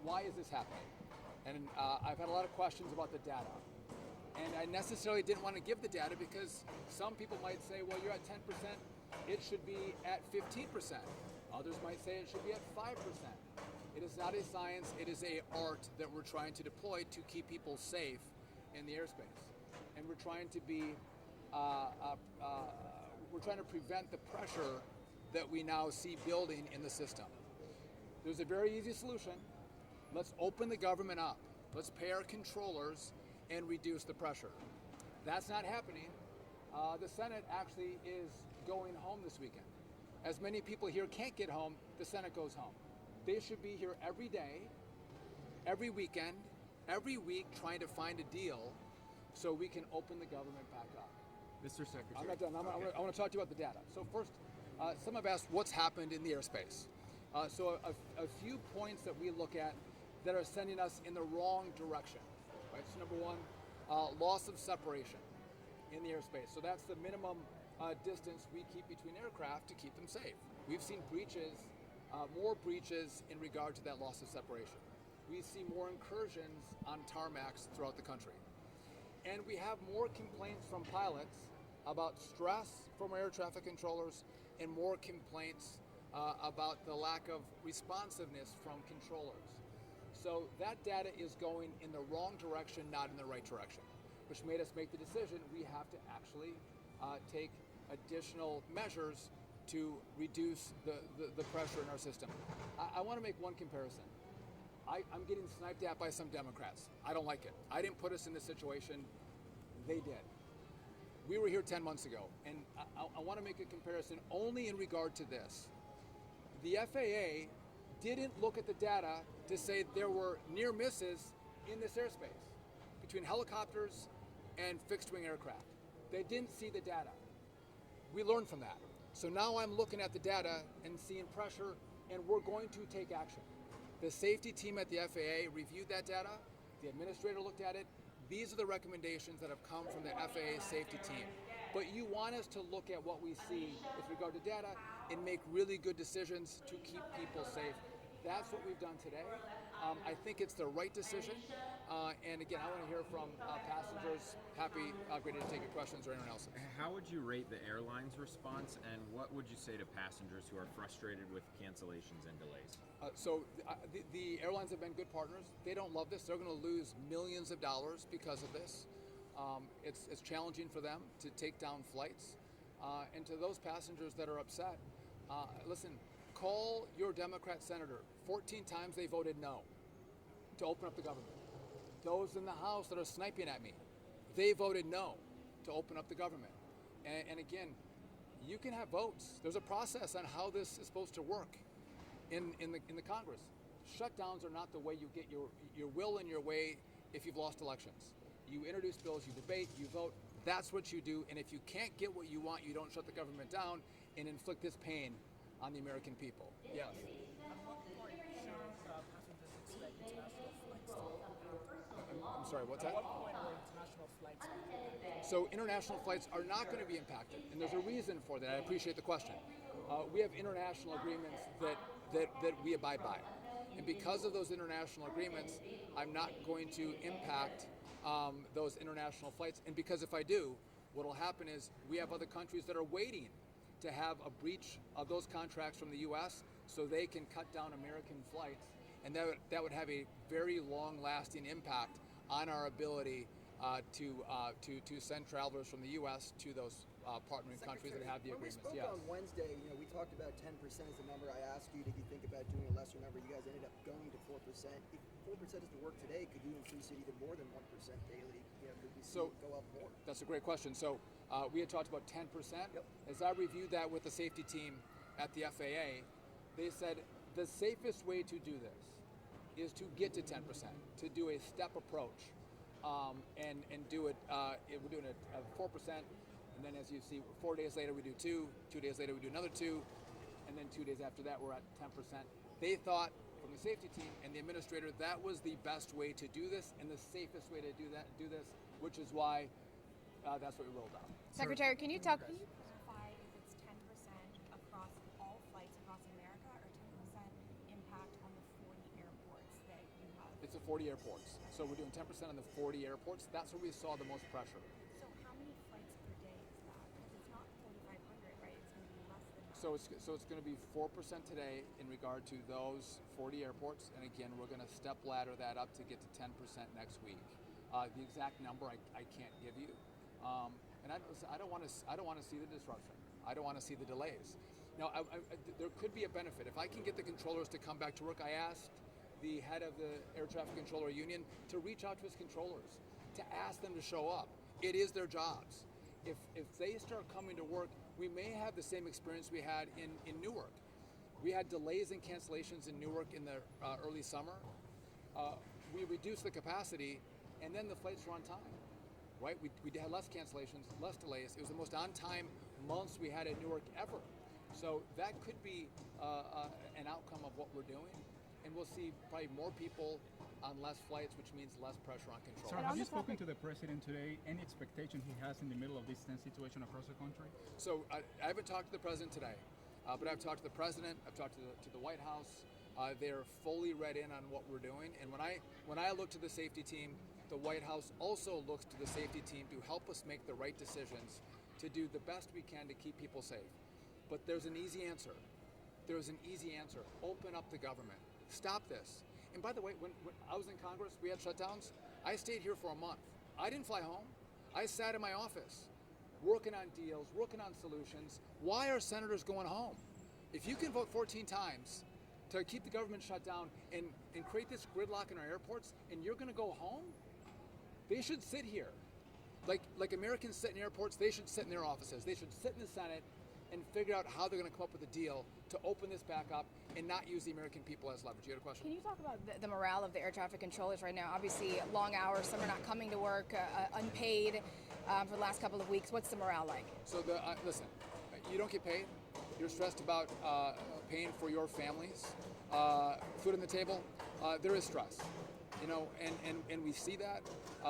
why is this happening? And I've had a lot of questions about the data. And I necessarily didn't want to give the data because some people might say, well, you're at 10%, it should be at 15%. Others might say it should be at 5%. It is not a science, it is an art that we're trying to deploy to keep people safe in the airspace. And we're trying to be, we're trying to prevent the pressure that we now see building in the system. There's a very easy solution. Let's open the government up. Let's pay our controllers and reduce the pressure. That's not happening. The Senate actually is going home this weekend. As many people here can't get home, the Senate goes home. They should be here every day, every weekend, every week trying to find a deal so we can open the government back up. Mr. Secretary. I'm not done. I want to talk to you about the data. So first, some have asked what's happened in the airspace. So a few points that we look at that are sending us in the wrong direction. Right? So number one, loss of separation in the airspace. So that's the minimum distance we keep between aircraft to keep them safe. We've seen breaches, more breaches in regard to that loss of separation. We see more incursions on tarmacs throughout the country. And we have more complaints from pilots about stress from air traffic controllers and more complaints about the lack of responsiveness from controllers. So that data is going in the wrong direction, not in the right direction, which made us make the decision we have to actually take additional measures to reduce the pressure in our system. I want to make one comparison. I'm getting sniped at by some Democrats. I don't like it. I didn't put us in this situation. They did. We were here 10 months ago, and I want to make a comparison only in regard to this. The FAA didn't look at the data to say there were near misses in this airspace between helicopters and fixed wing aircraft. They didn't see the data. We learned from that. So now I'm looking at the data and seeing pressure, and we're going to take action. The safety team at the FAA reviewed that data. The administrator looked at it. These are the recommendations that have come from the FAA safety team. But you want us to look at what we see with regard to data and make really good decisions to keep people safe. That's what we've done today. I think it's the right decision. And again, I want to hear from passengers. Ready to take your questions or anyone else. How would you rate the airline's response, and what would you say to passengers who are frustrated with cancellations and delays? The airlines have been good partners. They don't love this. They're going to lose millions of dollars because of this. It's challenging for them to take down flights. And to those passengers that are upset, listen, call your Democrat senator. 14 times they voted no to open up the government. Those in the House that are sniping at me, they voted no to open up the government. And again, you can have votes. There's a process on how this is supposed to work in the Congress. Shutdowns are not the way you get your will in your way if you've lost elections. You introduce bills, you debate, you vote. That's what you do. And if you can't get what you want, you don't shut the government down and inflict this pain on the American people. Yes. At what point should passengers expect international flights to I'm sorry, what's At that? what point will international flights be impacted? So international flights are not going to be impacted, and there's a reason for that. I appreciate the question. We have international agreements that we abide by. And because of those international agreements, I'm not going to impact those international flights. And because if I do, what will happen is we have other countries that are waiting to have a breach of those contracts from the U.S. so they can cut down American flights. And that would have a very long-lasting impact on our ability to send travelers from the U.S. to those partnering countries that have the agreements. When we spoke on Wednesday, we talked about 10% as the number. I asked you, did you think about doing a lesser number? You guys ended up going to 4%. If 4% is to work today, could you increase it even more than 1% daily? Could we see it go up more? That's a great question. So we had talked about 10%. Yep. As I reviewed that with the safety team at the FAA, they said the safest way to do this is to get to 10%, to do a step approach. And do it, we're doing it at 4%, and then as you see, 4 days later we do 2 days later we do another 2, and then 2 days after that we're at 10%. They thought, from the safety team and the administrator, that was the best way to do this and the safest way to do this, which is why that's what we rolled out. Secretary, can you talk? Can you clarify if it's 10% across all flights across America or 10% impact on the 40 airports that 40 airports. So we're doing 10% on the 40 airports. That's where we saw the most pressure. So how many flights per day is that? Because it's not 4,500, right? It's going to be less than that. So it's going to be 4% today in regard to those 40 airports, and again, we're going to step ladder that up to get to 10% next week. The exact number I can't give you, and I don't want to see the disruption. I don't want to see the delays. Now, there could be a benefit if I can get the controllers to come back to work. I asked the head of the Air Traffic Controller Union to reach out to his controllers, to ask them to show up. It is their jobs. If they start coming to work, we may have the same experience we had in Newark. We had delays and cancellations in Newark in the early summer. We reduced the capacity, and then the flights were on time, right? We had less cancellations, less delays. It was the most on-time months we had at Newark ever. So that could be an outcome of what we're doing, and we'll see probably more people on less flights, which means less pressure on control. Sir, have you spoken to the president today? Any expectation he has in the middle of this tense situation across the country? So I haven't talked to the president today, but I've talked to the president. I've talked to the White House. They're fully read in on what we're doing. And when I look to the safety team, the White House also looks to the safety team to help us make the right decisions, to do the best we can to keep people safe. But there's an easy answer. There's an easy answer. Open up the government. Stop this. And by the way, when I was in Congress, we had shutdowns. I stayed here for a month. I didn't fly home. I sat in my office, working on deals, working on solutions. Why are senators going home? If you can vote 14 times to keep the government shut down and create this gridlock in our airports, and you're going to go home, they should sit here. Like Americans sit in airports, they should sit in their offices. They should sit in the Senate and figure out how they're going to come up with a deal to open this back up and not use the American people as leverage. You had a question? Can you talk about the morale of the air traffic controllers right now? Obviously, long hours, some are not coming to work, unpaid for the last couple of weeks. What's the morale like? So listen, you don't get paid. You're stressed about paying for your families, food on the table. There is stress, and we see that.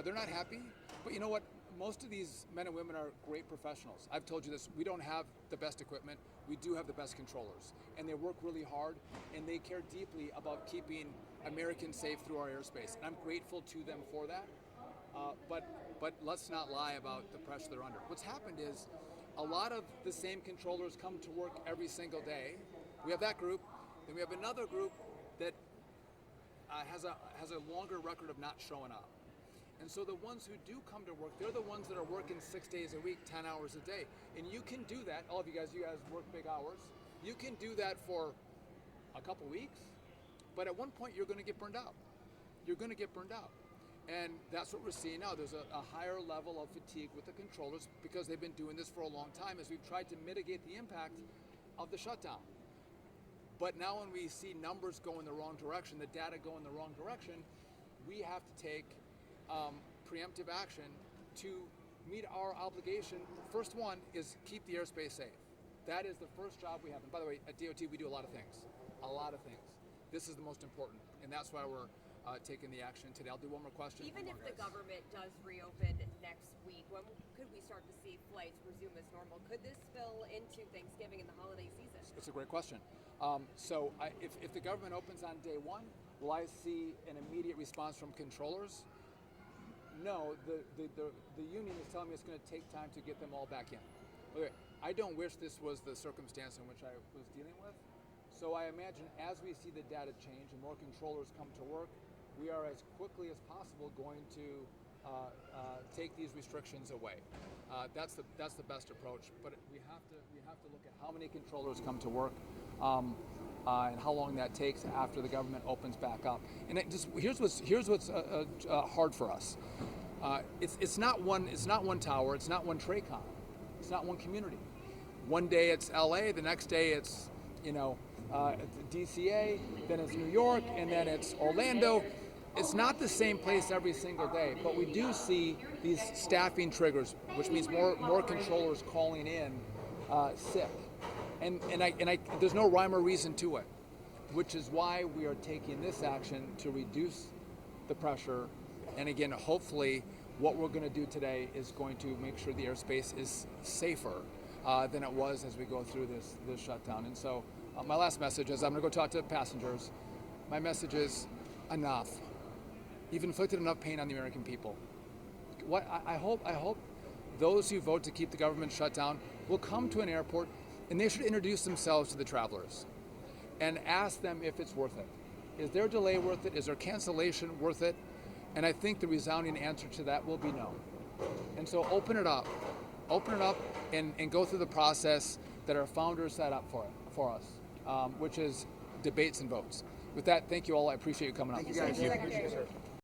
They're not happy, but you know what? Most of these men and women are great professionals. I've told you this, we don't have the best equipment, we do have the best controllers. And they work really hard, and they care deeply about keeping Americans safe through our airspace. And I'm grateful to them for that. But let's not lie about the pressure they're under. What's happened is a lot of the same controllers come to work every single day. We have that group, then we have another group that has a longer record of not showing up. And so the ones who do come to work, they're the ones that are working 6 days a week, 10 hours a day. And you can do that, all of you guys work big hours. You can do that for a couple weeks, but at one point you're going to get burned out. You're going to get burned out. And that's what we're seeing now. There's a higher level of fatigue with the controllers because they've been doing this for a long time as we've tried to mitigate the impact of the shutdown. But now when we see numbers go in the wrong direction, the data go in the wrong direction, we have to take preemptive action to meet our obligation. First one is keep the airspace safe. That is the first job we have. And by the way, at DOT we do a lot of things. This is the most important, and that's why we're taking the action today. I'll do one more question. Even if the government does reopen next week, when could we start to see flights resume as normal? Could this spill into Thanksgiving and the holiday season? It's a great question. If the government opens on day one, will I see an immediate response from controllers? No, the union is telling me it's going to take time to get them all back in. Okay, I don't wish this was the circumstance in which I was dealing with. So I imagine as we see the data change and more controllers come to work, we are as quickly as possible going to take these restrictions away. That's the best approach. But we have to look at how many controllers come to work. And how long that takes after the government opens back up. And here's what's hard for us. It's not one tower. It's not one TRACON. It's not one community. One day it's LA. The next day it's DCA. Then it's New York, and then it's Orlando. It's not the same place every single day. But we do see these staffing triggers, which means more controllers calling in sick. And there's no rhyme or reason to it, which is why we are taking this action to reduce the pressure. And again, hopefully, what we're going to do today is going to make sure the airspace is safer than it was as we go through this shutdown. And so my last message is I'm going to go talk to passengers. My message is enough. You've inflicted enough pain on the American people. What I hope those who vote to keep the government shut down will come to an airport and they should introduce themselves to the travelers and ask them if it's worth it. Is their delay worth it? Is their cancellation worth it? And I think the resounding answer to that will be no. And so open it up and go through the process that our founders set up for us, which is debates and votes. With that, thank you all. I appreciate you coming up. Thank you guys. Secretary.